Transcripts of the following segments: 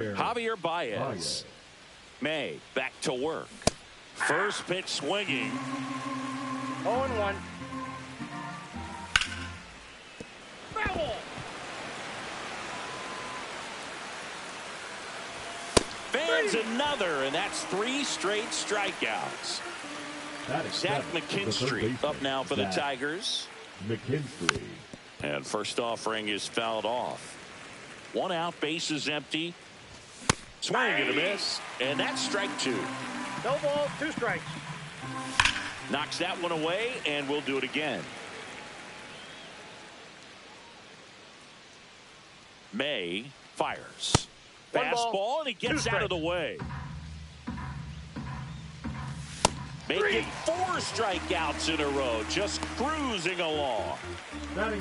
Javier Baez. May back to work. First pitch swinging. 0-1. Foul. Fans another, and that's 3 straight strikeouts. Zach McKinstry up now for the Tigers. McKinstry. And first offering is fouled off. 1 out, bases empty. Swing and a miss, and that's strike 2. No ball, 2 strikes. Knocks that one away, and we'll do it again. May fires. Fastball, and he gets out of the way. Making 4 strikeouts in a row, just cruising along.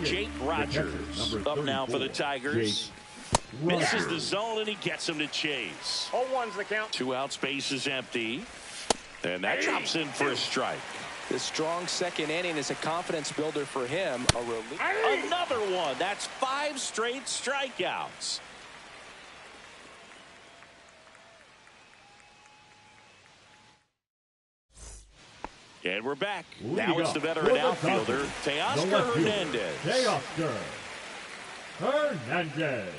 Jake Rogers up now for the Tigers. Misses the zone, and he gets him to chase. 0-1's the count. 2 outs, base is empty. And that drops in for a strike. The strong second inning is a confidence builder for him. A relief. Another one. That's 5 straight strikeouts. And we're back. Now it's the veteran outfielder, Teoscar Hernandez. Teoscar Hernandez.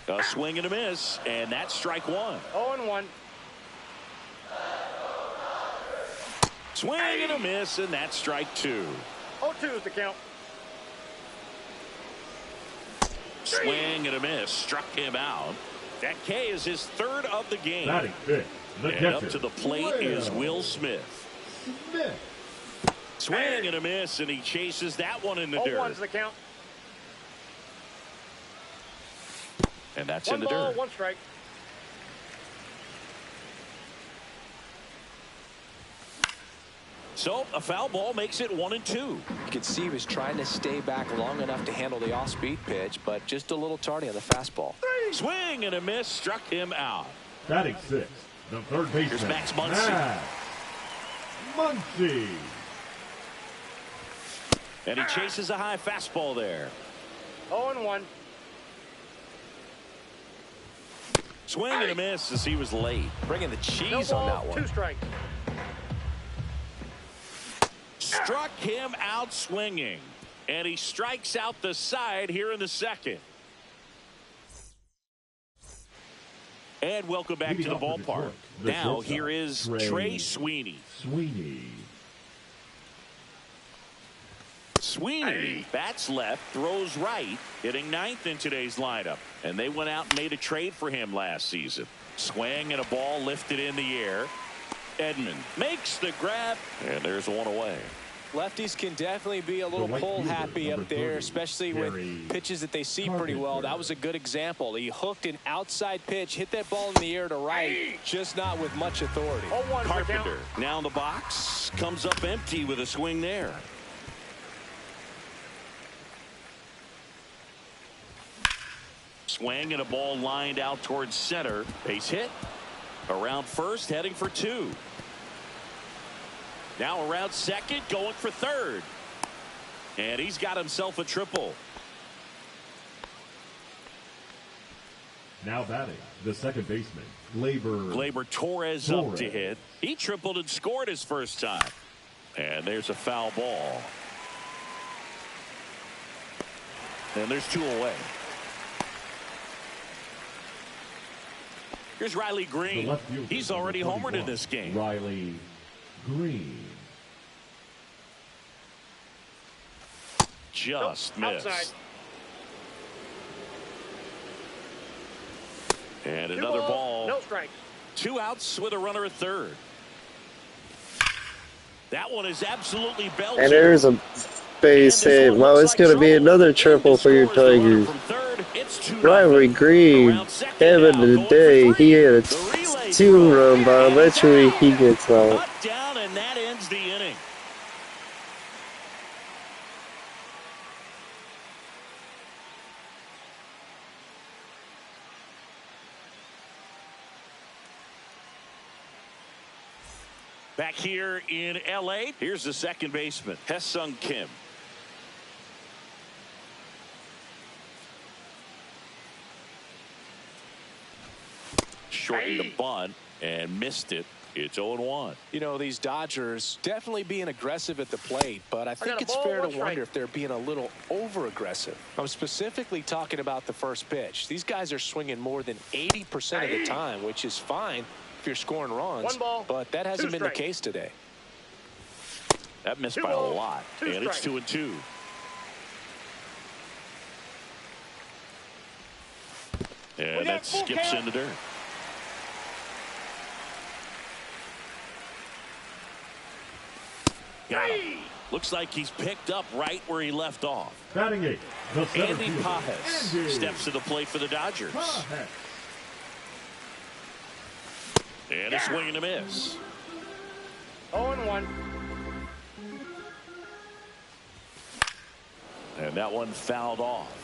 A swing and a miss, and that's strike 1. 0-1. Swing and a miss, and that's strike 2. 0-2 is the count. Swing and a miss, struck him out. That K is his 3rd of the game. Batting 5th. And up to the plate is Will Smith. Swing and a miss, and he chases that one in the dirt. 0-1's the count. And that's 1 in the ball, dirt. 1 strike. So a foul ball makes it 1-2. You could see he was trying to stay back long enough to handle the off-speed pitch, but just a little tardy on the fastball. Swing and a miss, struck him out. Batting 6th. The 3rd baseman. Here's Max Muncy. Muncy. And he chases a high fastball there. 0-1. Swing and a miss as he was late. Bringing the cheese No ball, on that one. 2 strikes. Struck him out swinging. And he strikes out the side here in the 2nd. And welcome back to the ballpark. Now here is Trey Sweeney. Sweeney bats left, throws right, hitting 9th in today's lineup. And they went out and made a trade for him last season. Swing and a ball lifted in the air. Edman makes the grab, and there's one away. Lefties can definitely be a little pull happy up there, especially with pitches that they see pretty well. That was a good example. He hooked an outside pitch, hit that ball in the air to right, just not with much authority. 0-1 Carpenter now in the box, comes up empty with a swing there. Swing and a ball lined out towards center. Base hit. Around first, heading for 2. Now around second, going for 3rd. And he's got himself a triple. Now batting, the 2nd baseman, Gleyber Torres up to hit. He tripled and scored his first time. And there's a foul ball. And there's 2 away. Here's Riley Green. He's already homered in this game. Riley Green. Just missed. Outside. And 2 another balls, ball. No strikes. 2 outs with a runner at 3rd. That one is absolutely belted. And there's a base hit. Wow, it's going to be another triple for your Tigers. Riley Green, having the day. He had a 2-run bomb. Eventually, he gets out. Down, and that ends the inning. Back here in L.A., here's the 2nd baseman, Ha-Seong Kim. shortened the bunt and missed it. It's 0-1. You know, these Dodgers definitely being aggressive at the plate, but I think it's fair to wonder if they're being a little over-aggressive. I'm specifically talking about the first pitch. These guys are swinging more than 80% of the time, which is fine if you're scoring runs, but that hasn't been the case today. That missed by a lot, and it's 2-2. And that skips into dirt. Got him. Looks like he's picked up right where he left off. Batting 8, the center Andy fielder, Pages Andy steps to the plate for the Dodgers. Pages. And a swing and a miss. 0-1. And that one fouled off.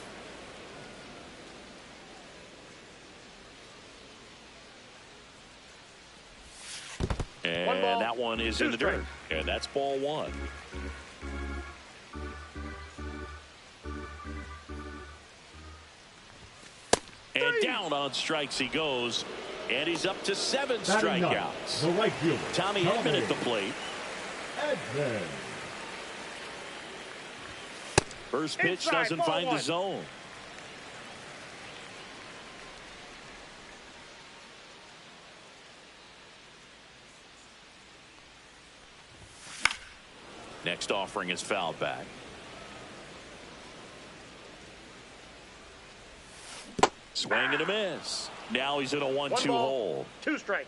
And that one is in the dirt. And that's ball 1. And down on strikes he goes. And he's up to 7 strikeouts. The right fielder, Tommy Edman at the plate. Edman. First pitch doesn't find the zone. Next offering is fouled back. Swing and a miss. Now he's in a 1-2 hole. 2 strikes.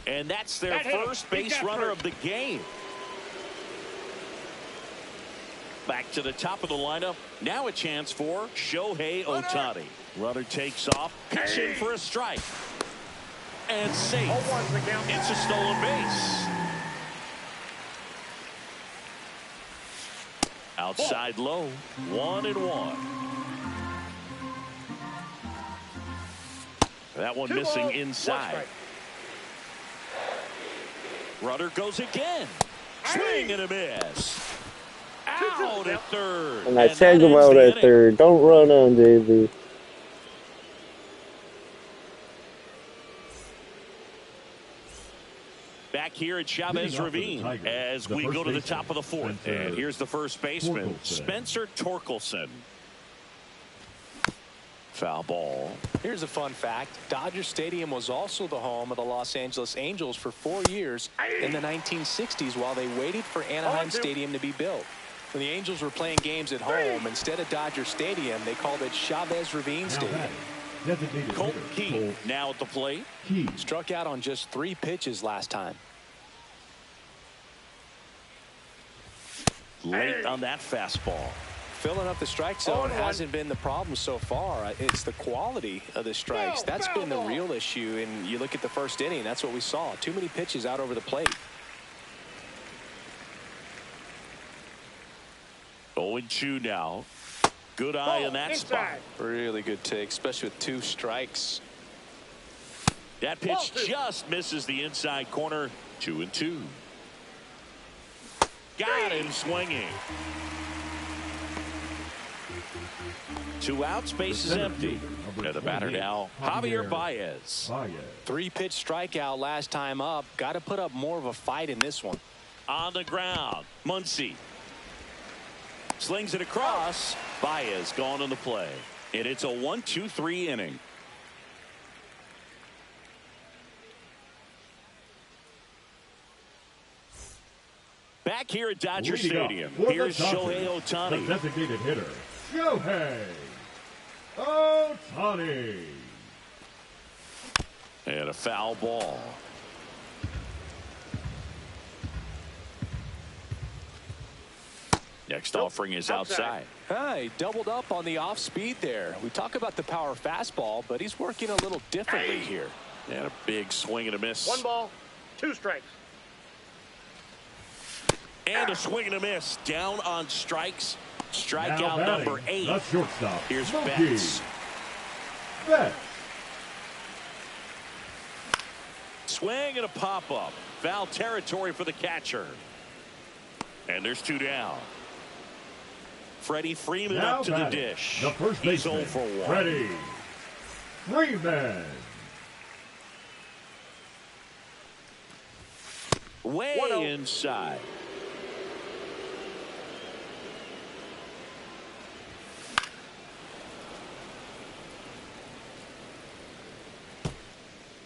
And that's their first base runner of the game. Back to the top of the lineup. Now a chance for Shohei Ohtani. Runner takes off. Pitch in for a strike. And safe. It's a stolen base. Outside low. 1-1. That one missing inside. Runner goes again. Swing and a miss. Out at third. And I tag him out at third. Don't run on, JB. Back here at Chavez Ravine as we go to the top of the 4th. And here's the first baseman, Spencer Torkelson. Foul ball. Here's a fun fact. Dodger Stadium was also the home of the Los Angeles Angels for 4 years in the 1960s while they waited for Anaheim Stadium to be built. When the Angels were playing games at home, instead of Dodger Stadium, they called it Chavez Ravine Stadium. Colt Key now at the plate. Struck out on just 3 pitches last time. Late on that fastball. Filling up the strike zone hasn't been the problem so far. It's the quality of the strikes. That's been the real issue. And you look at the first inning, that's what we saw. Too many pitches out over the plate. 0-2 now. Good eye in that spot. Really good take, especially with 2 strikes. That pitch just misses the inside corner. 2-2. Got him swinging. 2 outs, base is empty. And the batter now, Javier Baez. 3-pitch strikeout last time up. Got to put up more of a fight in this one. On the ground, Muncy slings it across. Baez gone on the play. And it's a 1-2-3 inning. Back here at Dodger Stadium, here's Shohei Ohtani. The designated hitter, Shohei Ohtani. And a foul ball. Next offering is outside. He doubled up on the off speed there. We talk about the power fastball, but he's working a little differently here. And a big swing and a miss. 1 ball, 2 strikes. And a swing and a miss. Down on strikes. Strikeout number 8. The shortstop. Here's Betts. Swing and a pop-up. Foul territory for the catcher. And there's 2 down. Freddie Freeman now up to the dish. The first He's baseman, 0 for 1. Freddie Freeman. Way inside.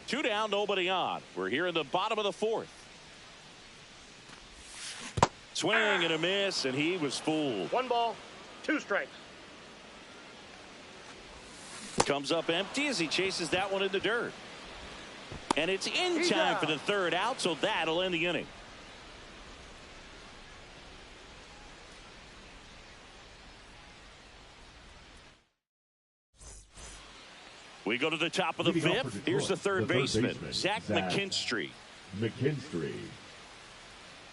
Two down, nobody on. We're here in the bottom of the fourth. Swing and a miss, and he was fooled. 1 ball, 2 strikes. Comes up empty as he chases that one in the dirt. And it's in time for the third out, so that'll end the inning. We go to the top of the fifth. Here's the third baseman, Zach McKinstry.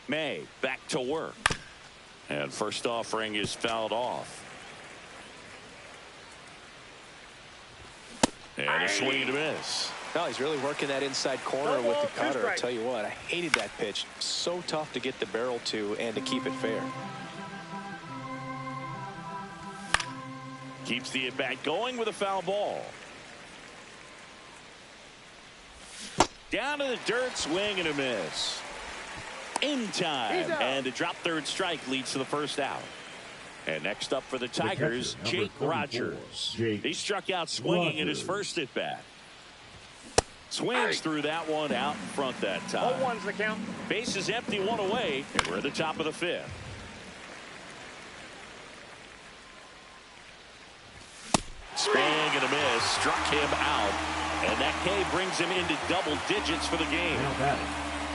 May back to work. And first offering is fouled off. And a swing and a miss. No, he's really working that inside corner with the cutter. I tell you what, I hated that pitch. So tough to get the barrel to and to keep it fair. Keeps the at-bat going with a foul ball. Down to the dirt, swing and a miss. In time, and a drop third strike leads to the first out. And next up for the Tigers, Jake Rogers. He struck out swinging in his first at bat. Swings through that one out in front that time. 0-1's the count. Base is empty, one away, and we're at the top of the fifth. Swing and a miss, struck him out. And that K brings him into double digits for the game.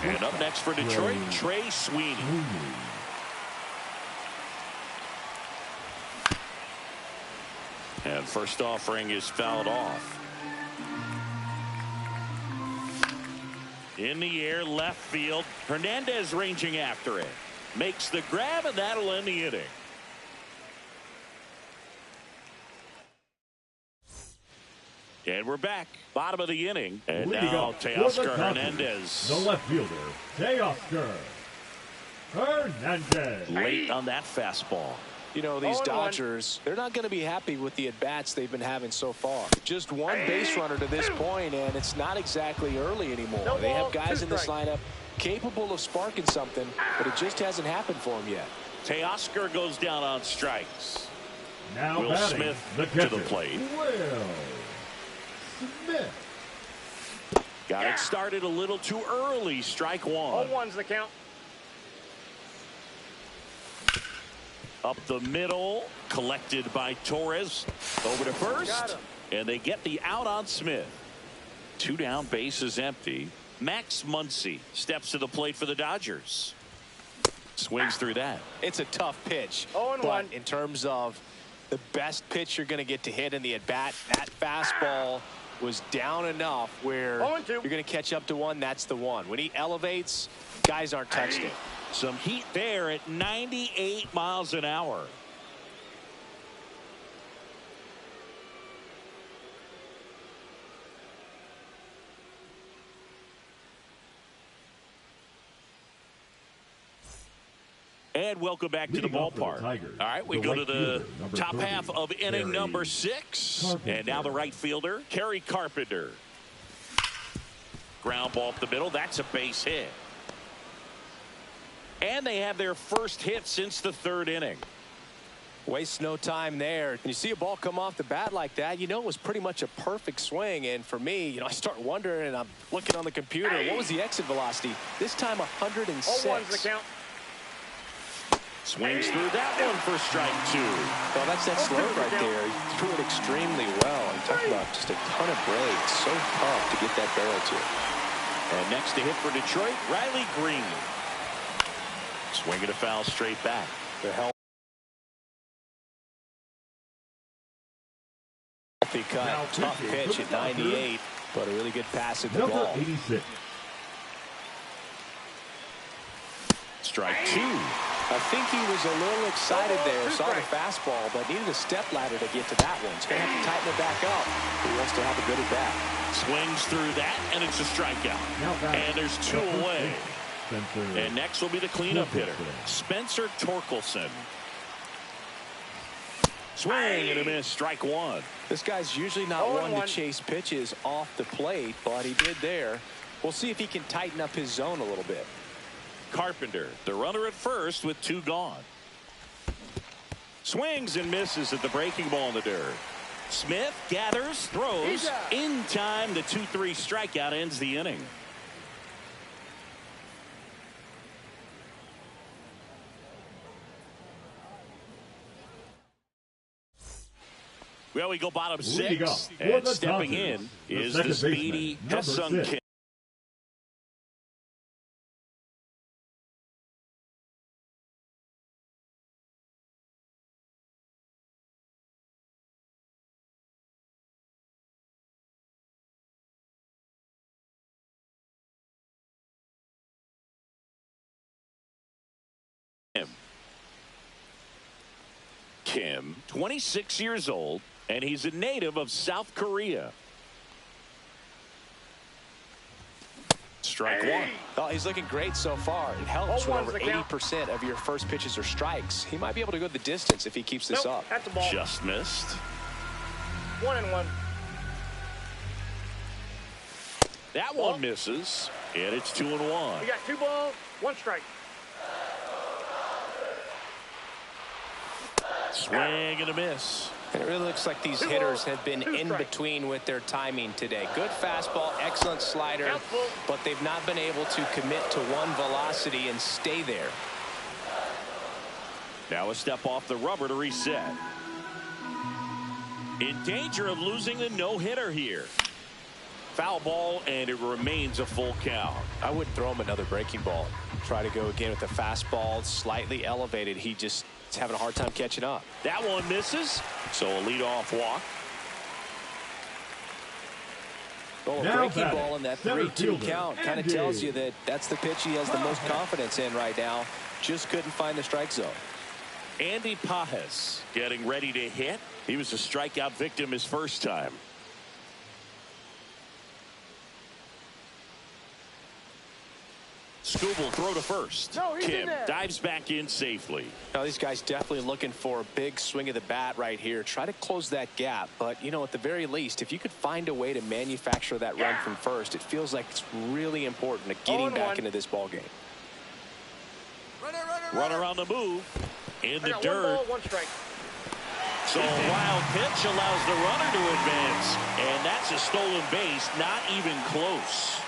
And up next for Detroit, Trey Sweeney. And first offering is fouled off. In the air, left field. Hernandez ranging after it. Makes the grab, and that'll end the inning. And we're back. Bottom of the inning. And now Teoscar Hernandez. The left fielder, Teoscar Hernandez. Late on that fastball. You know, these Dodgers, they're not going to be happy with the at-bats they've been having so far. Just one base runner to this point, and it's not exactly early anymore. They have guys in this lineup capable of sparking something, but it just hasn't happened for them yet. Teoscar goes down on strikes. Now Will Smith to the plate. Will Smith. Got it started a little too early. Strike one. 0-1's the count. Up the middle, collected by Torres. Over to first, and they get the out on Smith. Two down, base is empty. Max Muncy steps to the plate for the Dodgers. Swings through that. It's a tough pitch. 0-1. But in terms of the best pitch you're going to get to hit in the at-bat, that fastball was down enough where you're going to catch up to one. That's the one. When he elevates, guys aren't touching it. Some heat there at 98 miles an hour. And welcome back to the ballpark. All right, we go to the top half of inning number 6. And now the right fielder, Kerry Carpenter. Ground ball up the middle. That's a base hit. And they have their first hit since the 3rd inning. Waste no time there. When you see a ball come off the bat like that, you know it was pretty much a perfect swing. And for me, you know, I start wondering, and I'm looking on the computer, what was the exit velocity? This time 106. 0-1's the count. Swings through that one for strike 2. Well, that's that slope right there. He threw it extremely well. I'm talking about just a ton of breaks. So tough to get that barrel to. And next to hit for Detroit, Riley Green. Swinging a foul straight back. The healthy cut, tough pitch at 98, but a really good pass at the ball. 86. Strike 2. I think he was a little excited there, saw the fastball, but needed a step ladder to get to that one. He's going to have to tighten it back up. He wants to have a good at bat. Swings through that, and it's a strikeout. And there's 2 away. And next will be the cleanup hitter, Spencer Torkelson. Swing and a miss, strike one. This guy's usually not one to chase pitches off the plate, but he did there. We'll see if he can tighten up his zone a little bit. Carpenter, the runner at first with 2 gone. Swings and misses at the breaking ball in the dirt. Smith gathers, throws in time. The 2-3 strikeout ends the inning. Well, we go bottom 6, and stepping in is the speedy Ha-Seong Kim. Kim, 26 years old, and he's a native of South Korea. Strike one. Oh, he's looking great so far. It helps when over 80% of your first pitches are strikes. He might be able to go the distance if he keeps this up. That's a ball. Just missed. 1-1. That one misses, and it's 2-1. You got 2 balls, 1 strike. Swing and a miss. And it really looks like these hitters have been in between with their timing today. Good fastball, excellent slider, but they've not been able to commit to one velocity and stay there. Now a step off the rubber to reset. In danger of losing the no-hitter here. Foul ball, and it remains a full count. I wouldn't throw him another breaking ball. Try to go again with the fastball, slightly elevated. He just is having a hard time catching up. That one misses, so a leadoff walk. Well, a breaking ball in that 3-2 count kind of tells you that that's the pitch he has the most confidence in right now. Just couldn't find the strike zone. Andy Pages getting ready to hit. He was a strikeout victim his first time. Skubal throw to first. Kim dives back in safely. Now these guys definitely looking for a big swing of the bat right here. Try to close that gap, but you know, at the very least, if you could find a way to manufacture that run from first, it feels like it's really important to getting back into this ball game. Runner on the move in the dirt. 1 ball, 1 strike. So a wild pitch allows the runner to advance, and that's a stolen base, not even close.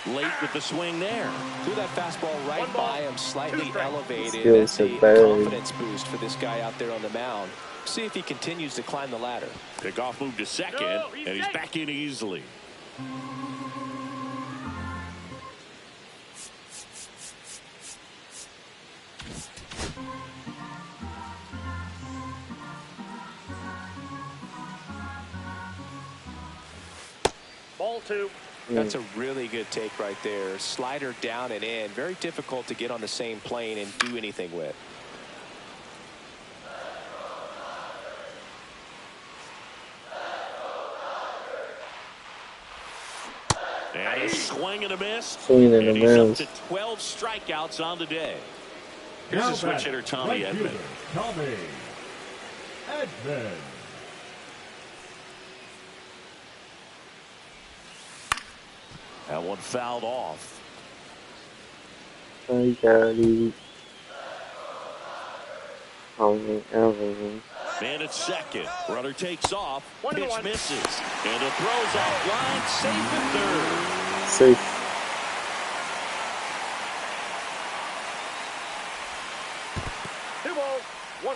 Late with the swing there. Threw that fastball right by him, slightly elevated. It's a confidence boost for this guy out there on the mound. See if he continues to climb the ladder. Pickoff move to second, and he's back in easily. Ball 2. That's a really good take right there. Slider down and in. Very difficult to get on the same plane and do anything with. And a swing and a miss. And he's up to 12 strikeouts on the day. Here's a switch hitter, Tommy Edman. Tommy Edman. That one fouled off. I got it. Man at second. Runner takes off. Pitch misses. And it throws off line. Safe at third. Safe.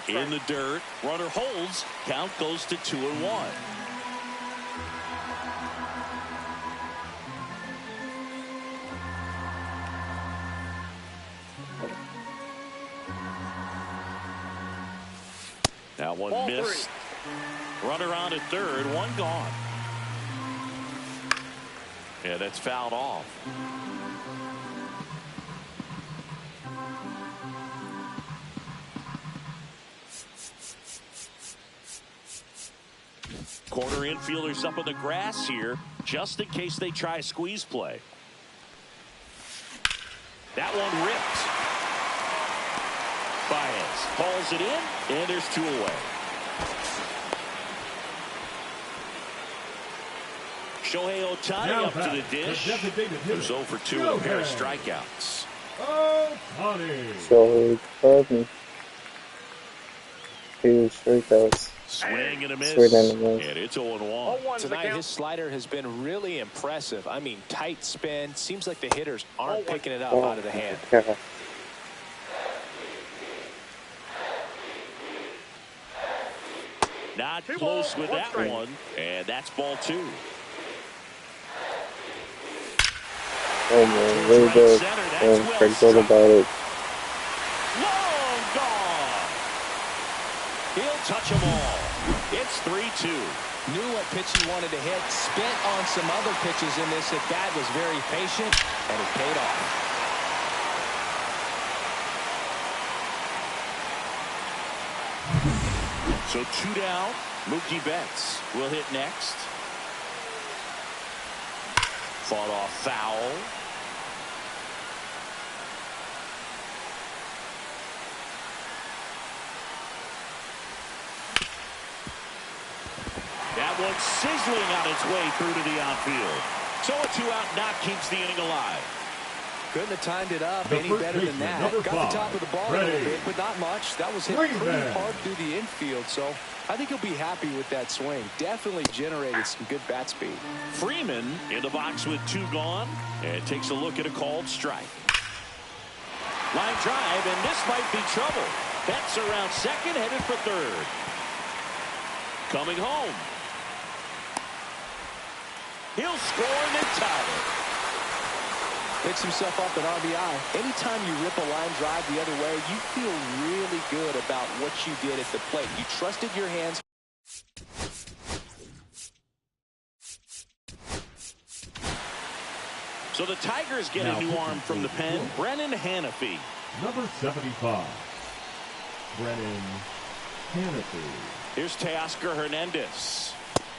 In the dirt. Runner holds. Count goes to 2-1. Now one Ball missed. 3. Runner on at third. One gone. Yeah, that's fouled off. Corner infielders up on the grass here, just in case they try a squeeze play. That one ripped. Baez hauls it in, and there's 2 away. Shohei Ohtani up to the dish. Who's 0 for 2 with a pair of strikeouts. So Ohtani. 2 strikeouts. Swing and a miss. And it's 0-1. Tonight, his slider has been really impressive. I mean, tight spin. Seems like the hitters aren't picking it up out of the hand. God. Not close with that one. And that's ball 2. Oh man, really good. Forget about it. Long gone. He'll touch them all. It's 3-2. Knew what pitch he wanted to hit. Spent on some other pitches in this at bat. Was very patient, and it paid off. So 2 down. Mookie Betts will hit next. Fought off foul. That one's sizzling on its way through to the outfield. So a 2-out knock keeps the inning alive. Couldn't have timed it up any better than that. Got the top of the ball a little bit, but not much. That was hit pretty hard through the infield, so I think he'll be happy with that swing. Definitely generated some good bat speed. Freeman in the box with 2 gone, and takes a look at a called strike. Line drive, and this might be trouble. Betts around second, headed for third. Coming home. He'll score and then tie it. Picks himself up an RBI. Anytime you rip a line drive the other way, you feel really good about what you did at the plate. You trusted your hands. So the Tigers get a new arm from the pen. Brennan Hanafy. Number 75. Brennan Hanafy. Here's Teoscar Hernandez.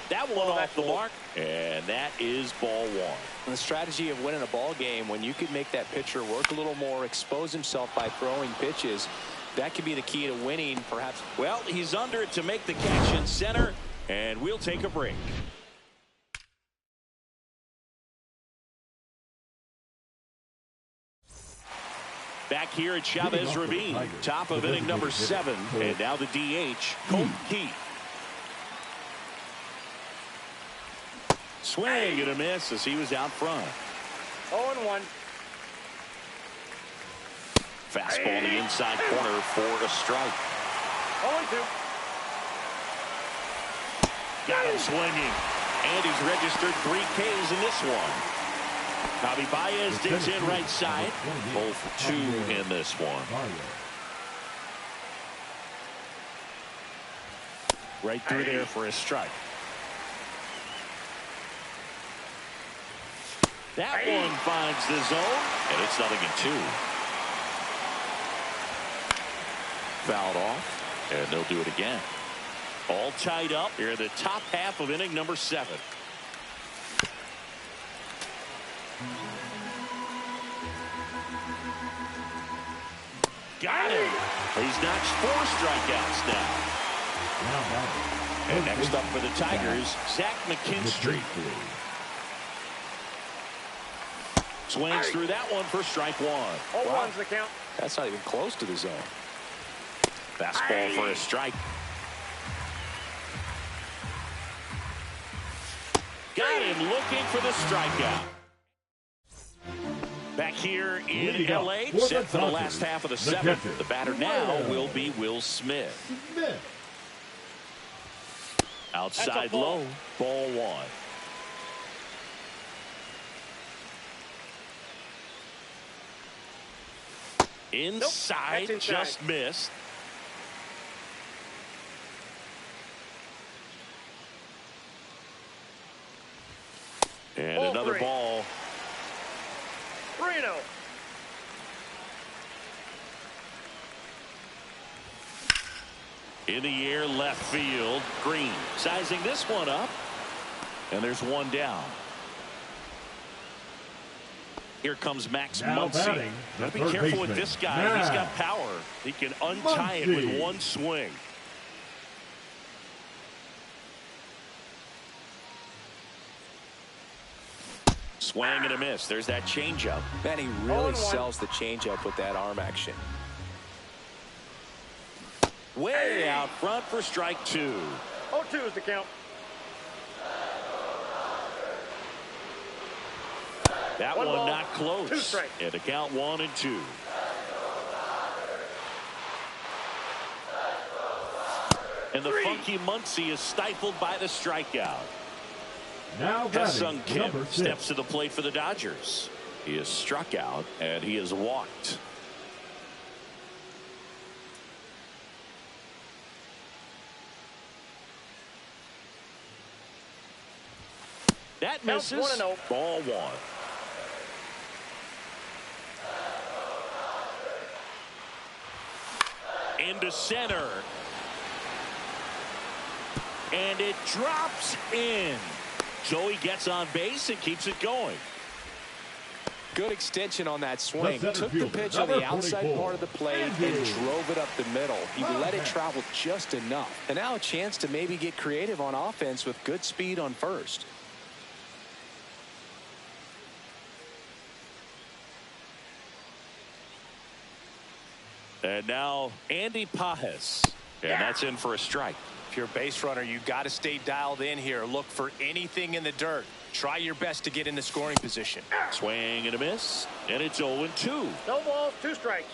That one off the mark, and that is ball 1. The strategy of winning a ball game, when you could make that pitcher work a little more, expose himself by throwing pitches, that could be the key to winning, perhaps. Well, he's under it to make the catch in center, and we'll take a break. Back here at Chavez Ravine, top of inning number 7, and now the DH, Colton Keith. Swing and a miss as he was out front. 0-1. Fastball in the inside corner for a strike. 0-2. Got him swinging. And he's registered 3 Ks in this one. Javi Baez digs in right side. 0 for 2 in this one. Right through there for a strike. That one finds the zone, and it's 0-2. Fouled off, and they'll do it again. All tied up here in the top half of inning number 7. Got him. He's notched 4 strikeouts now. And next up for the Tigers, Zach McKinstry. Swings through that one for strike 1. 0-1's the count. That's not even close to the zone. Fastball for a strike. Got him looking for the strikeout. Back here in L.A., set for the last half of the 7th. The batter now will be Will Smith. Outside low, ball 1. Inside, inside. just missed. And Ball another 3. ball. 3-0. In the air, left field. Green sizing this one up. And there's one down. Here comes Max Muncy. Gotta be careful with this guy. He's got power. He can untie it with one swing. Swing and a miss. There's that changeup. Man, he really sells the changeup with that arm action. Way out front for strike 2. 0-2 is the count. That one not close. 2 strikes. And the count 1-2. And the funky Muncy is stifled by the strikeout. Now Ha-Seong Kim steps to the plate for the Dodgers. He is struck out and he is walked. That misses. 1-0. Ball 1. Into center. And it drops in. Joey gets on base and keeps it going. Good extension on that swing. Took the pitch on the outside part of the plate and drove it up the middle. He let it travel just enough. And now a chance to maybe get creative on offense with good speed on first. And now Andy Pages. And that's in for a strike. If you're a base runner, you got to stay dialed in here. Look for anything in the dirt. Try your best to get in the scoring position. Swing and a miss. And it's 0-2. No balls, 2 strikes.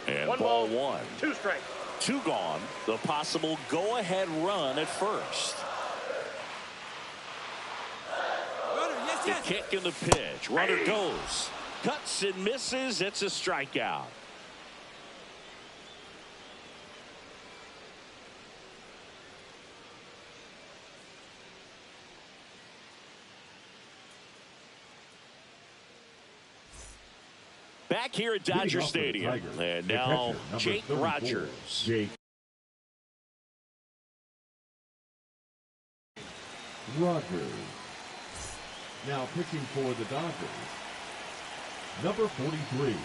And 1 ball ball, 1. 2 strikes. 2 gone. The possible go-ahead run at first. The kick and the pitch. Runner goes. Cuts and misses. It's a strikeout. Back here at Dodger Stadium. And now Jake Rogers. Jake Rogers. Now pitching for the Dodgers. Number 43.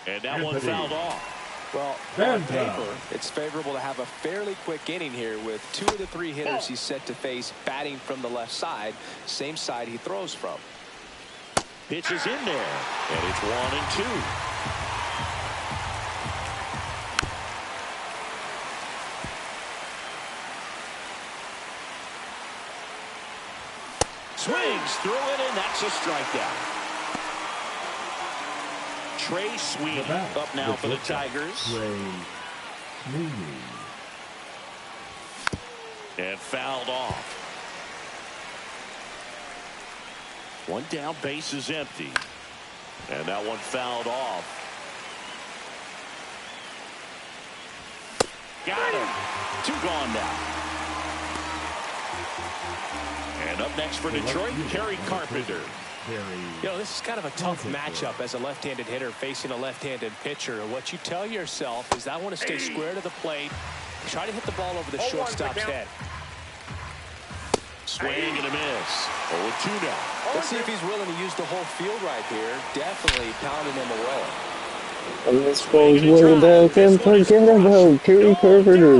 And that one fouled off. Well, on paper, it's favorable to have a fairly quick inning here with 2 of the 3 hitters he's set to face batting from the left side, same side he throws from. Pitch is in there, and it's 1-2. Swings through it, and that's a strikeout. Trey Sweeney up now for the Tigers. Trey Sweeney. And fouled off. 1 down, base is empty. And that one fouled off. Got him. 2 gone now. And up next for Detroit, Kerry Carpenter. You know, this is kind of a tough matchup as a left-handed hitter facing a left-handed pitcher. And what you tell yourself is I want to stay square to the plate, try to hit the ball over the shortstop's head. Swing and a miss. 0-2 now. Let's see if he's willing to use the whole field right here. Definitely pounding him away. And this ball's way back and forget about Kerry Carpenter.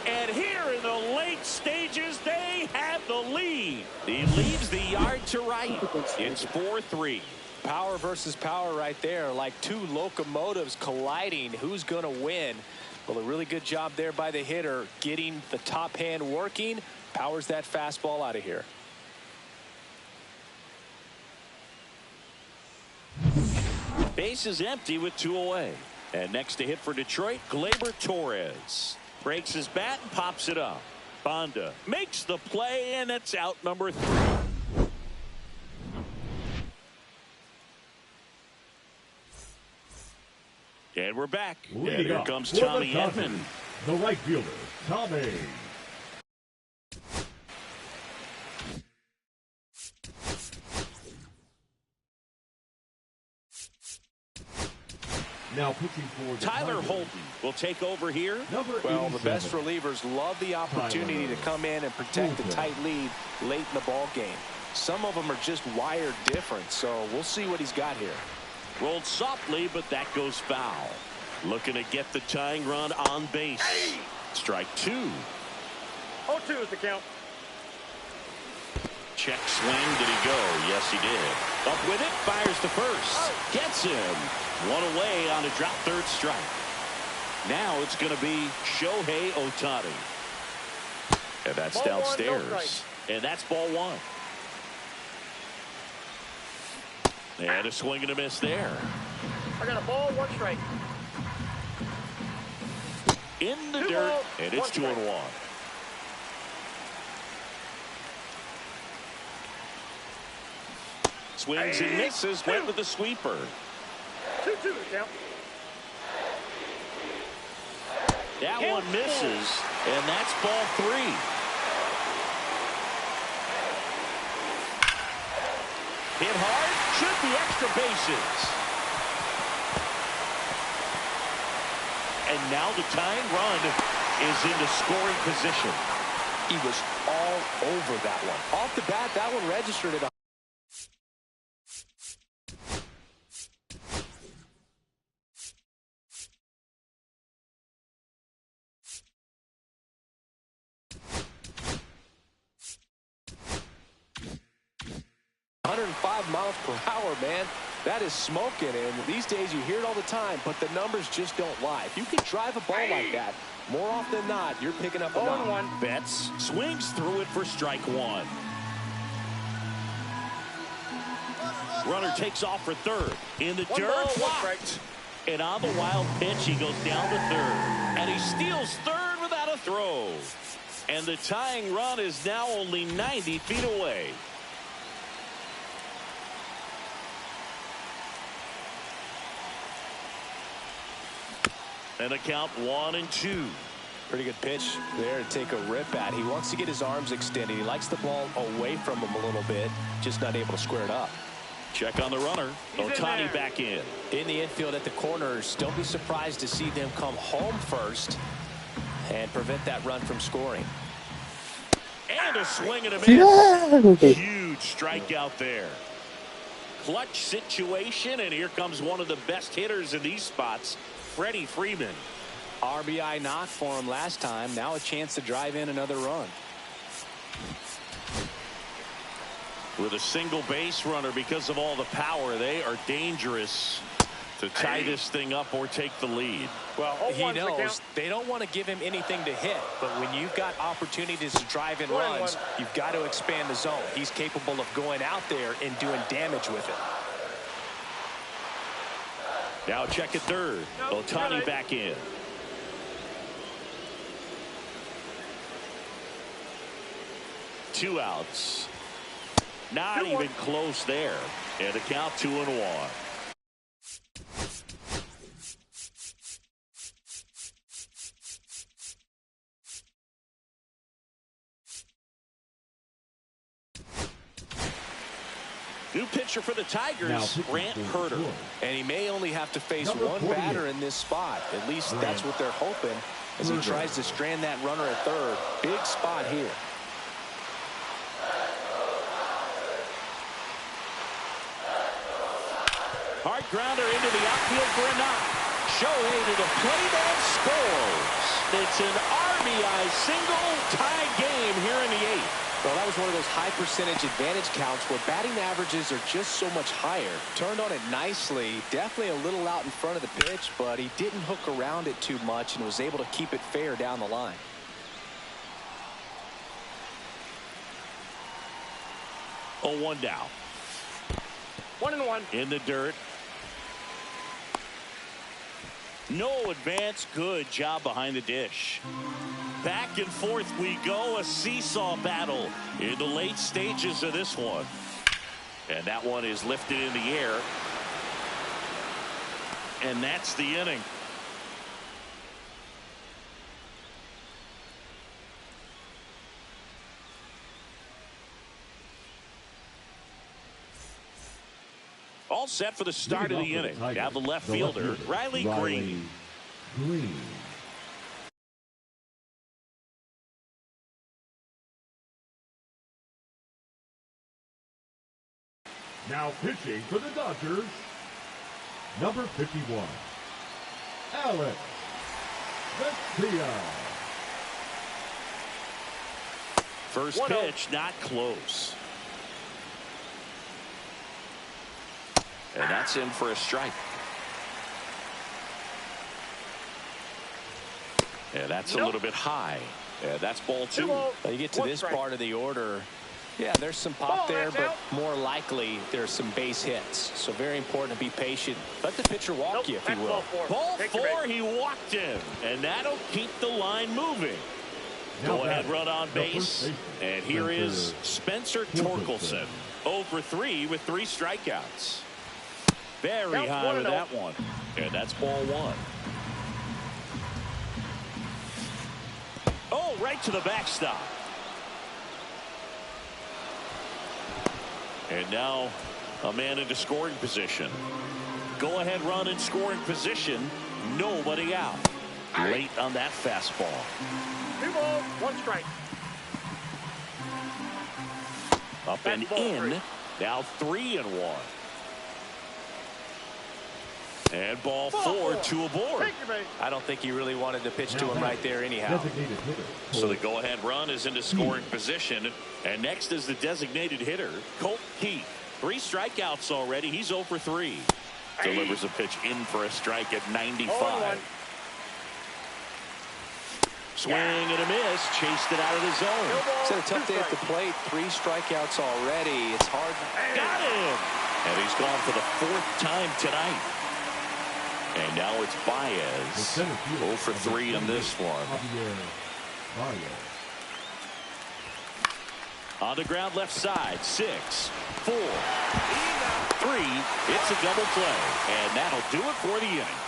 And here in the late stages, they have the lead. He leaves the yard to right. It's 4-3. Power versus power right there, like 2 locomotives colliding. Who's going to win? Well, a really good job there by the hitter, getting the top hand working. Powers that fastball out of here. Base is empty with 2 away. And next to hit for Detroit, Gleyber Torres. Breaks his bat and pops it up. Banda makes the play, and it's out number 3. And we're back. And here comes Tommy Edman. The right fielder, Tommy. Now pitching for Tyler Holton will take over here. Well, the best relievers love the opportunity to come in and protect the tight lead late in the ball game. Some of them are just wired different, so we'll see what he's got here. Rolled softly, but that goes foul. Looking to get the tying run on base. Strike 2. 0-2 is the count. Check swing. Did he go? Yes, he did. Up with it. Fires to first. Gets him. One away on a drop third strike. Now it's going to be Shohei Ohtani. And that's Ball downstairs. 1, no strike. And that's ball 1. And a swing and a miss there. I got a ball, 1 strike. In the 2 dirt. balls, And it's 1 2-1. Swings and misses. Went with the sweeper. 2-2 the count. That one misses, and that's ball 3. Hit hard, should be extra bases. And now the tying run is into scoring position. He was all over that one. Off the bat, that one registered at 105 miles per hour, man. That is smoking, and these days you hear it all the time, but the numbers just don't lie. If you can drive a ball like that, more often than not, you're picking up a 0-1. Betts swings through it for strike 1. Runner takes off for third. In the 1 dirt, ball, 1 blocked. strike. And on the wild pitch, he goes down to third. And he steals third without a throw. And the tying run is now only 90 feet away. And a count 1-2. Pretty good pitch there to take a rip at. He wants to get his arms extended. He likes the ball away from him a little bit, just not able to square it up. Check on the runner. Ohtani back in. In the infield at the corners, don't be surprised to see them come home first and prevent that run from scoring. And a swing and a miss. Huge strikeout there. Clutch situation, and here comes one of the best hitters in these spots, Freddie Freeman. RBI knock for him last time. Now a chance to drive in another run. With a single base runner, because of all the power, they are dangerous to tie this thing up or take the lead. Well, he knows they don't want to give him anything to hit, but when you've got opportunities to drive in runs, you've got to expand the zone. He's capable of going out there and doing damage with it. Now check at third. Ohtani back in. Two outs. Not even close there. And a count 2-1. New pitcher for the Tigers, Grant Herter. And he may only have to face one batter in this spot. At least that's what they're hoping as he tries to strand that runner at third. Big spot here. Hard grounder into the outfield for a knock. Shohei to the plate and scores. It's an RBI single, tie game here in the 8th. Well, that was one of those high percentage advantage counts where batting averages are just so much higher. Turned on it nicely. Definitely a little out in front of the pitch, but he didn't hook around it too much and was able to keep it fair down the line. Oh, 1 down. 1-1. In the dirt. No advance. Good job behind the dish. Back and forth we go. A seesaw battle in the late stages of this one. And that one is lifted in the air. And that's the inning. All set for the start of the inning. Now the left fielder, Riley Green. Now pitching for the Dodgers, number 51, Alex Vesia. First pitch, not close. And that's in for a strike. And that's a little bit high. Yeah, that's ball 2. You get to this part of the order. Yeah, there's some pop there, but more likely there's some base hits. So very important to be patient. Let the pitcher walk you, if you will. Ball 4, he walked him. And that'll keep the line moving. Go ahead, run on base. And here is Spencer Torkelson. 0 for 3 with 3 strikeouts. Very high with that one. And that's ball 1. Oh, right to the backstop. And now a man into scoring position. Go ahead, run in scoring position. Nobody out. Late on that fastball. 2 balls, 1 strike. Up and in. Now 3-1. And ball 4, 2 aboard. I don't think you really wanted to pitch to him right there anyhow. So the go-ahead run is into scoring position. And next is the designated hitter, Colt Keith. 3 strikeouts already. He's 0 for 3. Delivers a pitch in for a strike at 95. Swing and a miss. Chased it out of the zone. It's a tough day at the plate. 3 strikeouts already. It's hard. Got him. And he's gone for the 4th time tonight. And now it's Baez. 0 for 3 in this one. On the ground left side. 6, 4, 3. It's a double play. And that'll do it for the inning.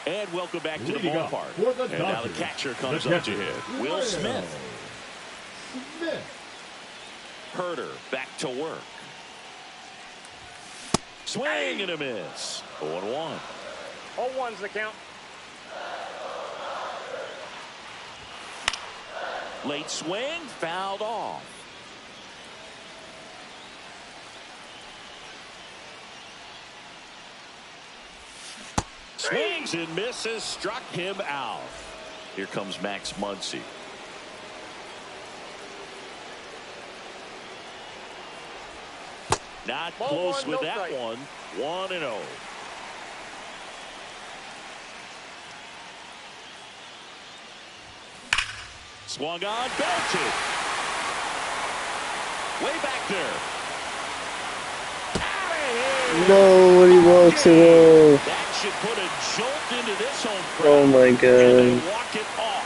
And welcome back to the ballpark. And now the catcher comes up to hit. Will Smith. Herder back to work. Swing and a miss. 0-1. 0-1's the count. Late swing, fouled off. Swings and misses, struck him out. Here comes Max Muncy. Not close with that one. 1-0. Swung on, belted. Way back there. Nobody walks it off. That should put a jolt into this home crowd. Oh my God. Walk it off.